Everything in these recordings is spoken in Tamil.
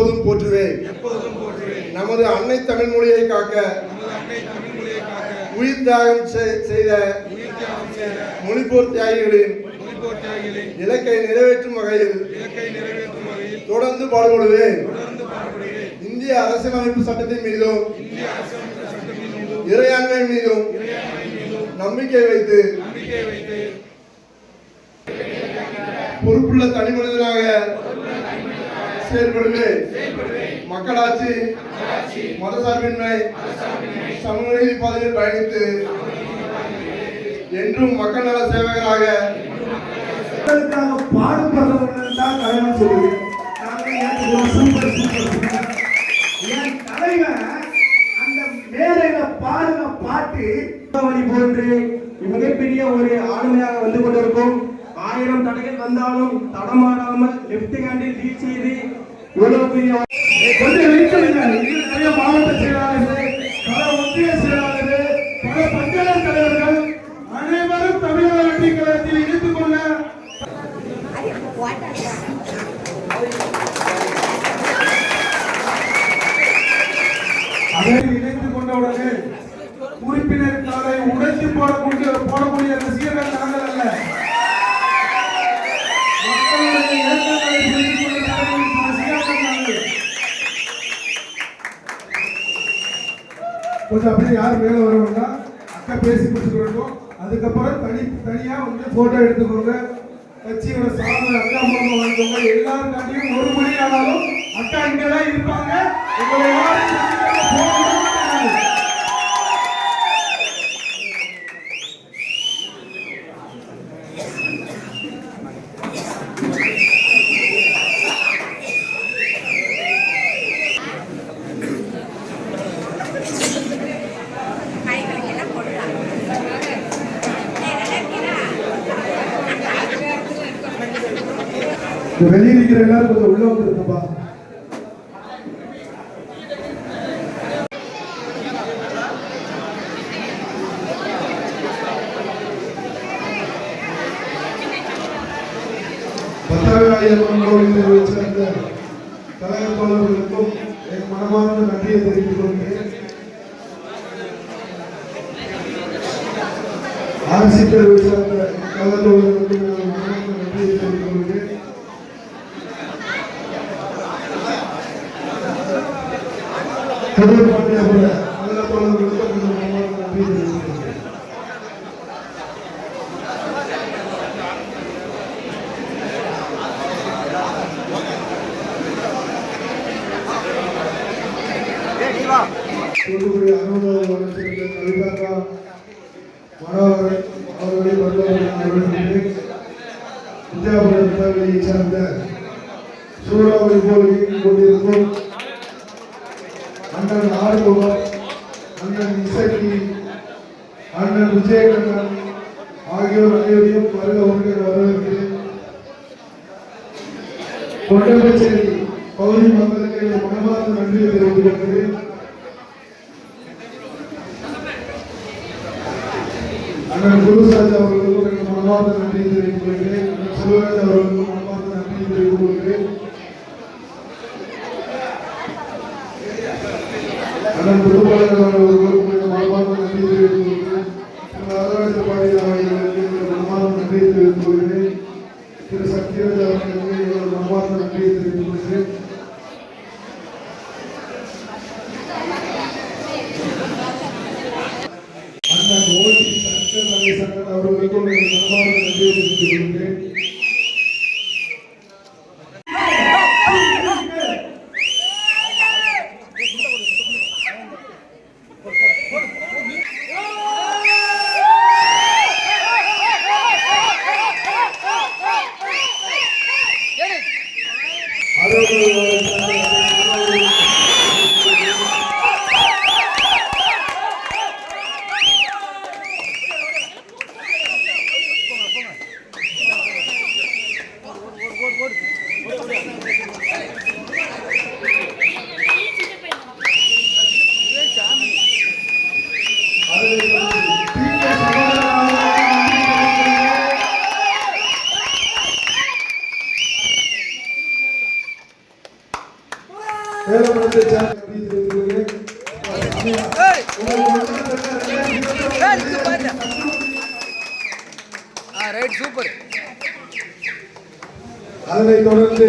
எப்போதும் போற்றுவேன். நமது அன்னை தமிழ் மொழியை காக்க உயிர் தியாகம் செய்த மொழிப்போர் தியாகிகளின் இலக்கை நிறைவேற்றும் வகையில் தொடர்ந்து பாடுபடுவேன். இந்திய அரசியலமைப்பு சட்டத்தின் மீதும் இறையாண்மை மீதும் நம்பிக்கை வைத்து பொறுப்புள்ள தனி மனிதனாக செயல்படுவேன். மக்களாட்சி, மதசார்பின்மை, சமூக பாதையில் பயணித்து என்றும் மக்கள் நல சேவகராக பாடுபடுறவர்கள் தான் தலைவன் சொல்லுவேன். என் தலைவன் அந்த மேலையில பாடுங்க பாட்டு வழி போன்று மிகப்பெரிய ஒரு ஆளுமையாக வந்து கொண்டிருக்கும். 1000 தடைகள் வந்தாலும் தடமாடாமல் லெப்ட் ஹேண்டில் லீட் செய்து இவ்வளவு பெரிய நிறைய மாவட்ட செயலாளர்கள், பல ஒன்றிய செயலாளர்கள், பல பஞ்சாயத்து தலைவர்கள் அனைவரும் தமிழக வெற்றி கழகத்தில் இணைத்துக் கொள்ள இணைத்துக் கொண்டவுடனே உறுப்பினர் காலை உடைத்து போடக்கூடிய ரசிகர்கள் நாங்கள் அல்ல. மக்களுடைய ஏற்றங்களை புரிந்து கொள்ள ரசிகர்கள் நாங்கள். கொஞ்சம் அப்படியே யார் மேல வரவங்க அக்கா பேசி முடிச்சுக்கிறோம். அதுக்கப்புறம் தனியா வந்து போட்டோ எடுத்துக்கோங்க. கட்சியோட சாதனை அக்கா மூலமா வாங்கிக்கோங்க. எல்லாரும் காட்டியும் ஒரு மணி ஆனாலும் அக்கா இங்கதான் இருப்பாங்க. உங்களை யாரும் வெளியே இருக்கிற எல்லாரும் கொஞ்சம் உள்ள வந்துருக்கப்பா. சேர்ந்த கழக தோழர்களுக்கும் என் மனமார்ந்த நன்றியை தெரிவித்துக் கொள்கிறேன். ஆர்சி பிரிவை சேர்ந்த கழக தோழர்களுக்கும் மனமார்ந்த நன்றியை தெரிவித்துக் கொள்கிறேன். தூத்துக்குடி 60வது வருடத்திற்கு கவிதாக்கா மனோகரன் அவர்களை வித்யாபுரம் பகுதியை சார்ந்த சூறாவளி போல் இயங்கிக் கொண்டிருக்கும் அண்ணன் ஆறுமுகம், அண்ணன் இசக்கி, அண்ணன் விஜயகண்ணன் ஆகியோர் அனைவரையும் வரவேற்கிறேன். கொண்டபச்சேரி பகுதி மக்களுக்கு மனமார்ந்த நன்றியை தெரிவித்துக் கொள்கிறேன். அண்ணன் குருசாஜ் அவர்களுக்கும் மனமார்ந்த நன்றியை தெரிவித்துக் கொள்கிறேன். அண்ணன் செல்வராஜ் அவர்களுக்கும் மனமார்ந்த நன்றியை தெரிவித்துக் கொள்கிறேன். அண்ணன் குருபாலன் அவர்களுக்கும் மனமார்ந்த நன்றியை தெரிவித்துக் கொள்கிறேன். திரு ஆதராஜ பாடி அவர்களுக்கு மனமார்ந்த நன்றியை தெரிவித்துக் கொள்கிறேன். திரு சத்யராஜ் அவர்களுக்கு மனமார்ந்த நன்றியை தெரிவித்துக் கொள்கிறேன். அண்ணன் ஓடி சங்கர் அவர்களுக்கும் மனமார்ந்த நன்றியை தெரிவித்துக் கொள்கிறேன். வேலமனத்தை சார்ந்த தெரிவித்துக் சூப்பர். அதனைத் தொடர்ந்து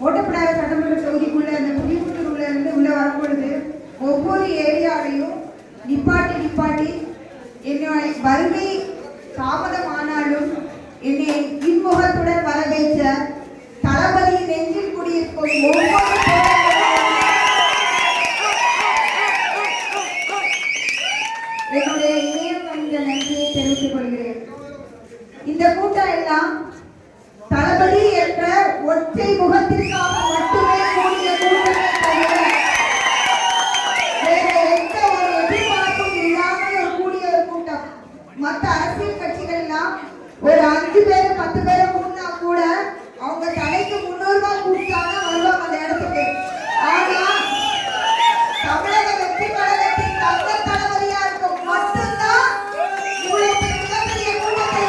ஓட்டப்படாத சட்டமன்ற தொகுதிக்குள்ள அந்த குடியிருப்புக்குள்ள இருந்து உள்ள வரும்பொழுது ஒவ்வொரு ஏரியாவையும் நிப்பாட்டி என்னுடைய வருகை தாமதமானாலும் என்னை இன்முகத்துடன் வரவேற்ற தளபதியின் நெஞ்சில் குடியிருக்கும் ஒவ்வொரு என்னுடைய இணையம் வந்த நன்றியை தெரிவித்துக் கொள்கிறேன். இந்த கூட்டம் எல்லாம் தளபதி என்ற ஒற்றை முகத்திற்காக மட்டுமே கூடிய கூட்டமே தவிர வேற எந்த ஒரு எதிர்பார்ப்பும் இல்லாமல் ஒரு கூடிய ஒரு கூட்டம். மற்ற அரசியல் கட்சிகள் எல்லாம் ஒரு 5 பேர் 10 பேரை கூட்டினா கூட அவங்க தலைக்கு 300 ரூபாய் கூப்பிட்டாங்க வருவாங்க அந்த இடத்துக்கு. ஆனா தமிழக வெற்றி கழகத்தின் தங்க தளபதியா இருக்கும் மட்டும்தான் இவ்வளவு மிகப்பெரிய கூட்டத்தை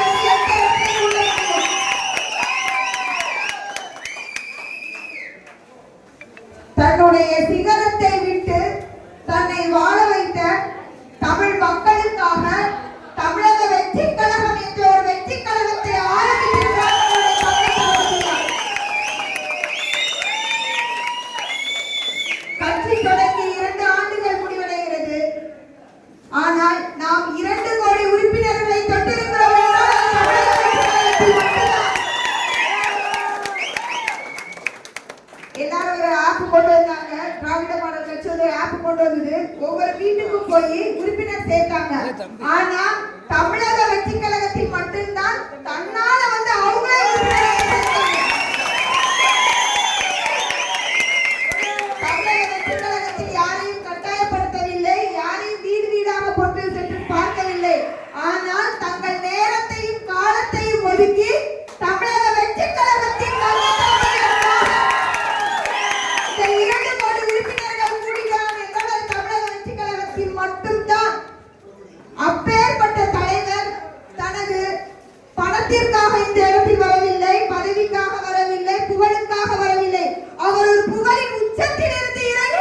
தன்னுடைய சிகரத்தை விட்டு தன்னை வாழ வைத்த தமிழ் மக்களுக்காக தமிழக வெற்றி கழகம் என்ற ஒரு வெற்றி கழகத்தை ஆரம்பித்திருக்கிறார். கட்சி தொடங்கி 2 ஆண்டுகள் முடிவடைகிறது. ஆனால் நாம் 2 கோடி உறுப்பினர்களை தொட்டிருக்கிறோம் என்றால் தமிழக வெற்றி கழகத்தில் மட்டும்தான். எல்லாரும் ஒரு ஆப் கொண்டு வந்தாங்க. திராவிட மாடல் கட்சி ஒரு ஆப் கொண்டு வந்தது. ஒவ்வொரு வீட்டுக்கும் போய் உறுப்பினர் சேர்த்தாங்க. ஆனா தமிழக வெற்றி கழகத்தில் மட்டும்தான் தன்னால வந்து அவங்களே தமிழக வெற்றி கழகத்தில் யாரையும் கட்டாயப்படுத்தவில்லை, யாரையும் வீடு வீடாக கொண்டு சென்று பார்க்கவில்லை. ஆனால் தங்கள் நேரத்தையும் காலத்தையும் ஒதுக்கி தமிழக வெற்றி கழகத்தின் இந்த 2 கோடி உறுப்பினர்கள் கூடுகிறார் என்றால் தமிழக வெற்றி கழகத்தில் மட்டும்தான். அப்பேற்பட்ட தலைவர் தனது பணத்திற்காக இந்த இடத்தில் வரவில்லை, பதவிக்காக வரவில்லை, புகழுக்காக வரவில்லை. அவர் ஒரு புகழின் உச்சத்தில் இருந்து இறங்கி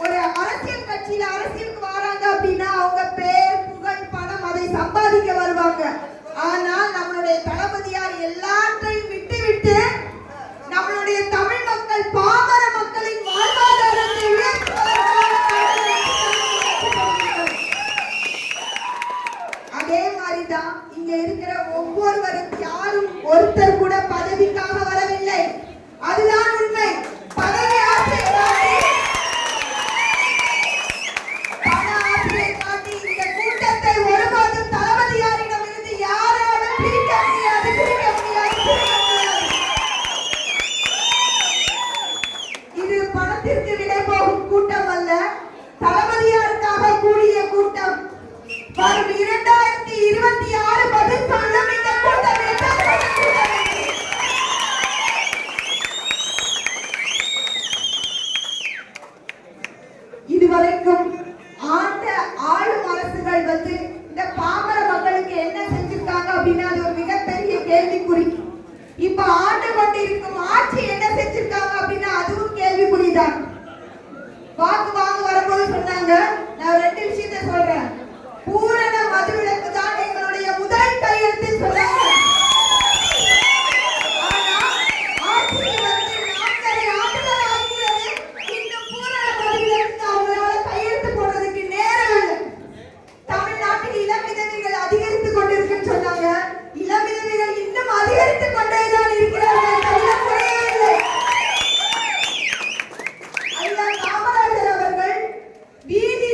ஒரு அரசியல் கட்சியில அரசியலுக்கு வராங்க அப்படின்னா அவங்க பேர் புகழ் பணம் அதை சம்பாதிக்க வருவாங்க. ஆனால் நம்மளுடைய தளபதியார் எல்லாற்றையும் விட்டுவிட்டு நம்மளுடைய தமிழ் மக்கள் பாமர மக்களின் வாழ்வாதாரத்தை அதே மாதிரிதான் இங்க இருக்கிற ஒவ்வொருவரும் யாரும் ஒருத்தர் கூட பதவிக்காக வரவில்லை. அதுதான் உண்மை. பதவி ஆசை பண ஆசையை காட்டி இந்த கூட்டத்தை ஒருபோதும் தளபதியாரிடம் இருந்து யாராலும் பிரிக்க முடியாது. இது பணத்திற்கு விலை போகும் கூட்டம் அல்ல, தளபதியாருக்காக கூடிய கூட்டம். வரும் 2026 பதில் சொல்லும் இந்த கூட்டம். இதுவரைக்கும் ஆளும் அரசுகள் வந்து இந்த பாமர மக்களுக்கு என்ன செஞ்சிருக்காங்க அப்படின்னா அது ஒரு மிகப்பெரிய கேள்விக்குறி. இப்ப ஆண்டு கொண்டிருக்கும் ஆட்சி என்ன செஞ்சிருக்காங்க அப்படின்னா அதுவும் கேள்விக்குறிதான். வாங்க வரும்போது சொன்னாங்க, நான் 2 விஷயத்தை சொல்றேன். பூரண மதுவிலக்கு தான் எங்களுடைய முதல் கையெழுத்து சொன்னாங்க. ஆனா ஆட்சியில் வந்து 4.5 ஆண்டுகள் ஆகிறது. இன்னும் பூரண மதுவிலக்கு அவங்களால கையெழுத்து போடுறதுக்கு நேரம் இல்லை. தமிழ்நாட்டில் இளம் விதவைகள் அதிகரித்துக் கொண்டிருக்குன்னு சொன்னாங்க. இளம் விதவைகள் இன்னும் அதிகரித்துக் கொண்டேதான் இருக்கிறார்கள். ஐயா காமராஜர் அவர்கள் வீதி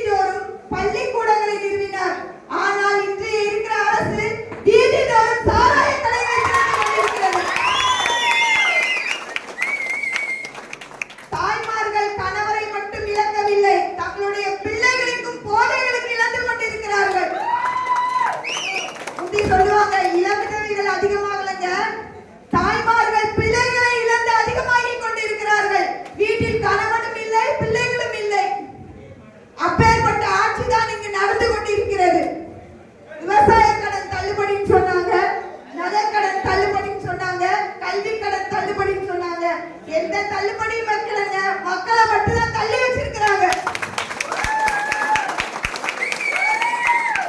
எந்த தள்ளுபடியும் வைக்கலங்க, மக்களை மட்டும்தான் தள்ளி வச்சிருக்கிறாங்க.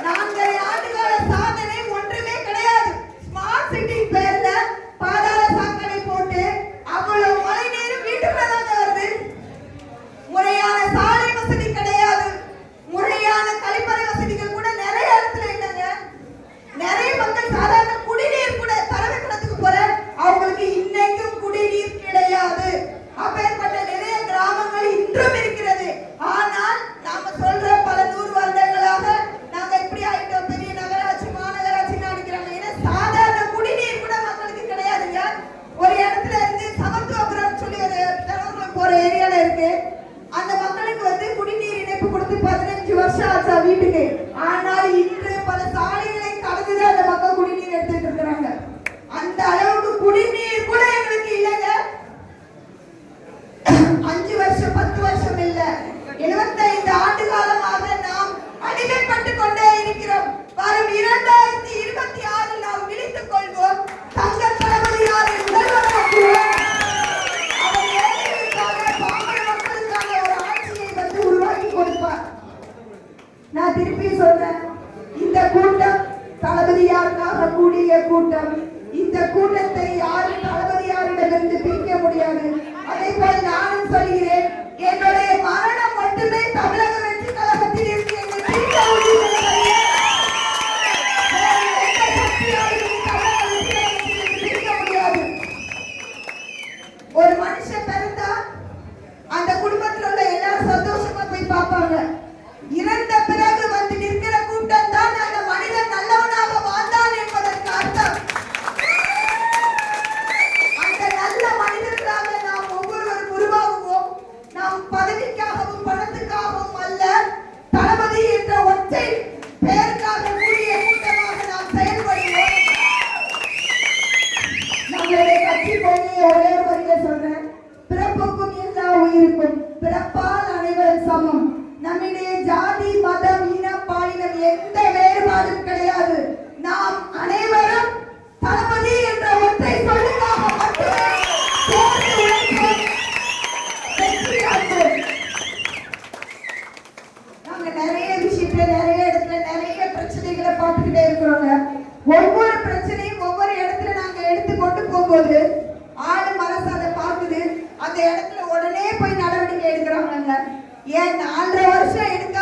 4 ஆண்டுகால சாதனை ஒன்றுமே கிடையாது. ஸ்மார்ட் சிட்டி பேர்ல பாதாள சாக்கடை போட்டு அவ்வளவு மழை நீரும் வீட்டுக்குள்ளதாங்க வருது. முறையான சாலை வசதி கிடையாது, முறையான கழிப்பறை வசதிகள் கூட நிறைய இடத்துல இல்லைங்க. நிறைய மக்கள் சாதாரண குடிநீர் கூட தரவைக்குளத்துக்கு போற அவங்களுக்கு இன்னைக்கும் குடிநீர் கிடையாது. அப்பேற்பட்ட நிறைய கிராமங்கள் இன்றும் இருக்கிறது. ஆனால் நாம சொல்ற பல 100 வருடங்களாக நாங்க இப்படி ஆயிட்டோம், பெரிய நகராட்சி மாநகராட்சி அடிக்கிறாங்க. ஏன்னா சாதாரண குடிநீர் கூட மக்களுக்கு கிடையாதுங்க. ஒரு இடத்துல இருந்து சமத்துவபுரம் சொல்லி ஒரு தரவுக்குள்ள போற ஏரியால இருக்கு. அந்த மக்களுக்கு வந்து குடிநீர் இணைப்பு கொடுத்து 15 வருஷம் ஆச்சா வீட்டுக்கு. ஆனால் இன்று பல சாலைகளை கடந்துதான் அந்த மக்கள் குடிநீர் எடுத்துட்டு இருக்கிறாங்க. அந்த அளவுக்கு குடிநீர் கூட எங்களுக்கு இல்லைங்க. 5 வருஷம் 10 வருஷம் இல்ல, 75 ஆண்டு காலமாக நாம் அடிமைப்பட்டு கொண்டே இருக்கிறோம். வரும் 2026 நாம் விழித்துக் கொள்வோம். தங்க தளபதியாரை முதல்வராக்குவோம். அவர் ஏழைகளுக்காக பாமர மக்களுக்கான ஒரு ஆட்சியை வந்து உருவாக்கி கொடுப்பார். நான் திருப்பி சொல்றேன், இந்த கூட்டம் தளபதியாருக்காக கூடிய கூட்டம். இந்த கூட்டத்தை யாரும் தளபதியாரிடமிருந்து பிரிக்க முடியாது. அதே போல நானும் சொல்கிறேன், என்னுடைய மரணம் மட்டுமே தமிழக வெற்றி கழகத்தில் இருந்து என்னை பிரிக்க முடியவில்லை. பிரிக்க முடியாது. ஒரு மனுஷன் பிறந்தா அந்த குடும்பத்தில் உள்ள எல்லாரும் சந்தோஷமா போய் பார்ப்பாங்க. இறந்த பிறகு வந்து நிற்கிற கூட்டம் தான் அந்த மனிதன் நல்லவனாக வாழ்ந்தான் என்பதற்கு அர்த்தம். அந்த நல்ல மனிதர்களாக நாம் ஒவ்வொருவரும் உருவாகுவோம். நாம் பதவிக்காகவும் பணத்துக்காகவும் அல்ல, தளபதி என்ற ஒற்றை பெயருக்காக கூடிய கூட்டமாக நாம் செயல்படுவோம். நம்மளுடைய கட்சி கொள்கையை ஒரே ஒரு வரியில சொல்றேன், பிறப்புக்கும் எல்லா உயிருக்கும் பிறப்பால் அனைவரும் சமம். நம்முடைய ஜாதி மதம் இனம் பாலினம் எந்த வேறுபாடும் கிடையாது. நாம் அனைவரும் தளபதி என்ற ஒற்றை சொல்லுக்காக மட்டுமே சேர்ந்து உழைப்போம், வெற்றியாக்குவோம். நாங்க நிறைய விஷயத்துல நிறைய இடத்துல நிறைய பிரச்சனைகளை பார்த்துக்கிட்டே இருக்கிறோங்க. ஒவ்வொரு பிரச்சனையும் ஒவ்வொரு இடத்துல நாங்க எடுத்து கொண்டு போகும்போது ஆளும் அரசு அதை பார்க்குது. அந்த இடத்துல உடனே போய் நடவடிக்கை எடுக்கிறாங்க. ஏன் 4.5 வருஷம் எடுக்க